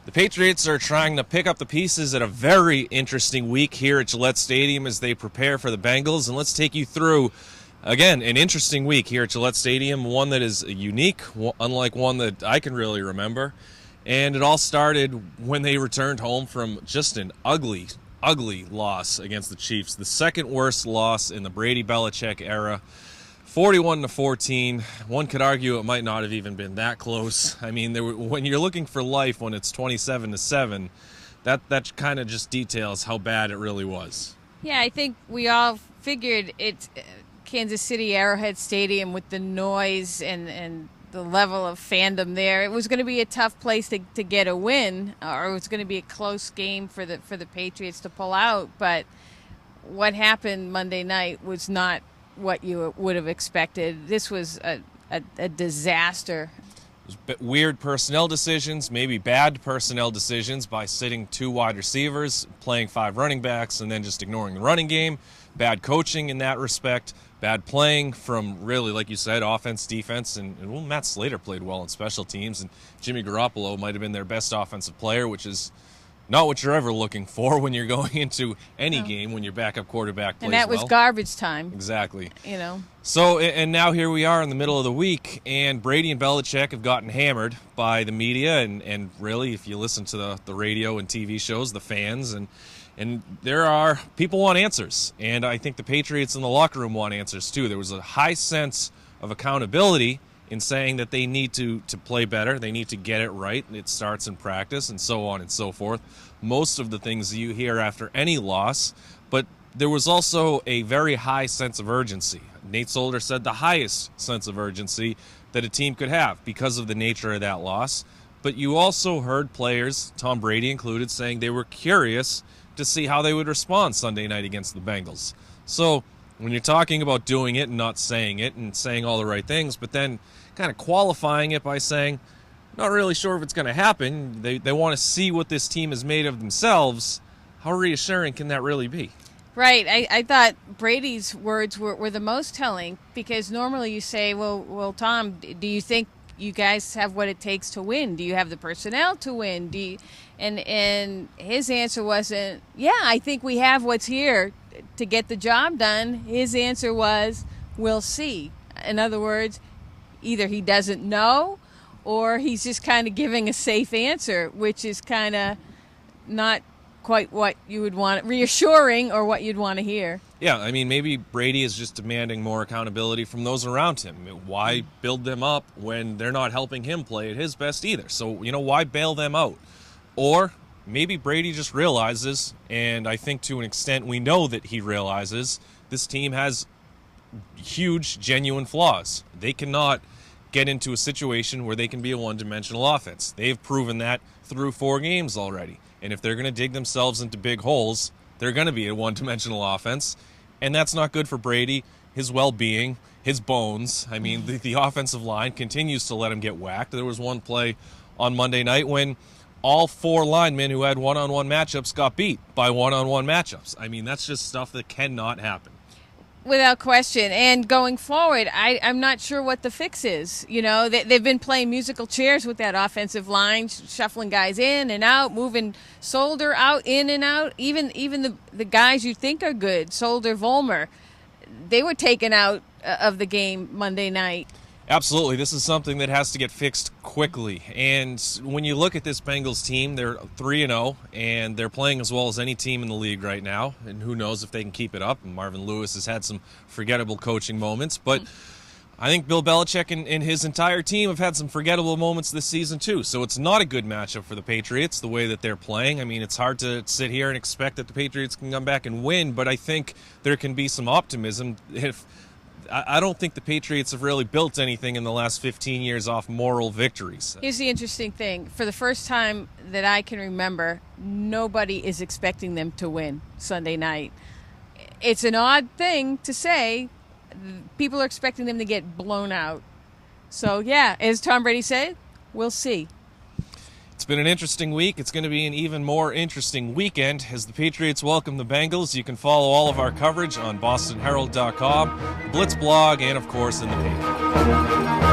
The Patriots are trying to pick up the pieces at a very interesting week here at Gillette Stadium as they prepare for the Bengals. And let's take you through, again, an interesting week here at Gillette Stadium, one that is unique, unlike one that I can really remember. And it all started when they returned home from just an ugly loss against the Chiefs, the second worst loss in the Brady-Belichick era. 41-14. One could argue it might not have even been that close. I mean, when you're looking for life when it's 27-7, that kind of just details how bad it really was. Yeah, I think we all figured it's Kansas City Arrowhead Stadium with the noise and the level of fandom there. It was going to be a tough place to get a win, or it was going to be a close game for the Patriots to pull out. But what happened Monday night was not what you would have expected. This was a disaster. It was weird personnel decisions, maybe bad personnel decisions by sitting 2 wide receivers, playing 5 running backs, and then just ignoring the running game. Bad coaching in that respect. Bad playing from really, like you said, offense, defense, and well, Matt Slater played well in special teams, and Jimmy Garoppolo might have been their best offensive player, which is not what you're ever looking for when you're going into any game when your backup quarterback plays well. And that was garbage time. Exactly. You know. So, and now here we are in the middle of the week, and Brady and Belichick have gotten hammered by the media, and really, if you listen to the radio and TV shows, the fans, and there are people want answers, and I think the Patriots in the locker room want answers too. There was a high sense of accountability in saying that they need to play better, they need to get it right, it starts in practice, and so on and so forth. Most of the things you hear after any loss, but there was also a very high sense of urgency. Nate Solder said the highest sense of urgency that a team could have because of the nature of that loss. But you also heard players, Tom Brady included, saying they were curious to see how they would respond Sunday night against the Bengals. So when you're talking about doing it and not saying it and saying all the right things, but then kind of qualifying it by saying, not really sure if it's going to happen, they want to see what this team is made of themselves, how reassuring can that really be? Right. I thought Brady's words were the most telling, because normally you say, well, Tom, do you think you guys have what it takes to win? Do you have the personnel to win? And his answer wasn't, yeah, I think we have what's here to get the job done. His answer was, we'll see. In other words, either he doesn't know or he's just kind of giving a safe answer, which is kind of not quite what you would want, reassuring or what you'd want to hear. Yeah, I mean, maybe Brady is just demanding more accountability from those around him. Why build them up when they're not helping him play at his best either? So, why bail them out? Or maybe Brady just realizes, and I think to an extent we know that he realizes, this team has huge, genuine flaws. They cannot get into a situation where they can be a one-dimensional offense. They've proven that through 4 games already. And if they're going to dig themselves into big holes, they're going to be a one-dimensional offense. And that's not good for Brady, his well-being, his bones. I mean, the offensive line continues to let him get whacked. There was one play on Monday night when all 4 linemen who had one-on-one matchups got beat by one-on-one matchups. I mean, that's just stuff that cannot happen. Without question. And going forward, I'm not sure what the fix is. They've been playing musical chairs with that offensive line, shuffling guys in and out, moving Solder out, in and out. Even the guys you think are good, Solder, Vollmer, they were taken out of the game Monday night. Absolutely. This is something that has to get fixed quickly. And when you look at this Bengals team, they're 3-0, and they're playing as well as any team in the league right now. And who knows if they can keep it up. And Marvin Lewis has had some forgettable coaching moments. But I think Bill Belichick and his entire team have had some forgettable moments this season too. So it's not a good matchup for the Patriots, the way that they're playing. I mean, it's hard to sit here and expect that the Patriots can come back and win. But I think there can be some optimism I don't think the Patriots have really built anything in the last 15 years off moral victories. Here's the interesting thing. For the first time that I can remember, nobody is expecting them to win Sunday night. It's an odd thing to say. People are expecting them to get blown out. So, yeah, as Tom Brady said, we'll see. It's been an interesting week. It's going to be an even more interesting weekend as the Patriots welcome the Bengals. You can follow all of our coverage on bostonherald.com, the Blitz blog, and, of course, in the paper.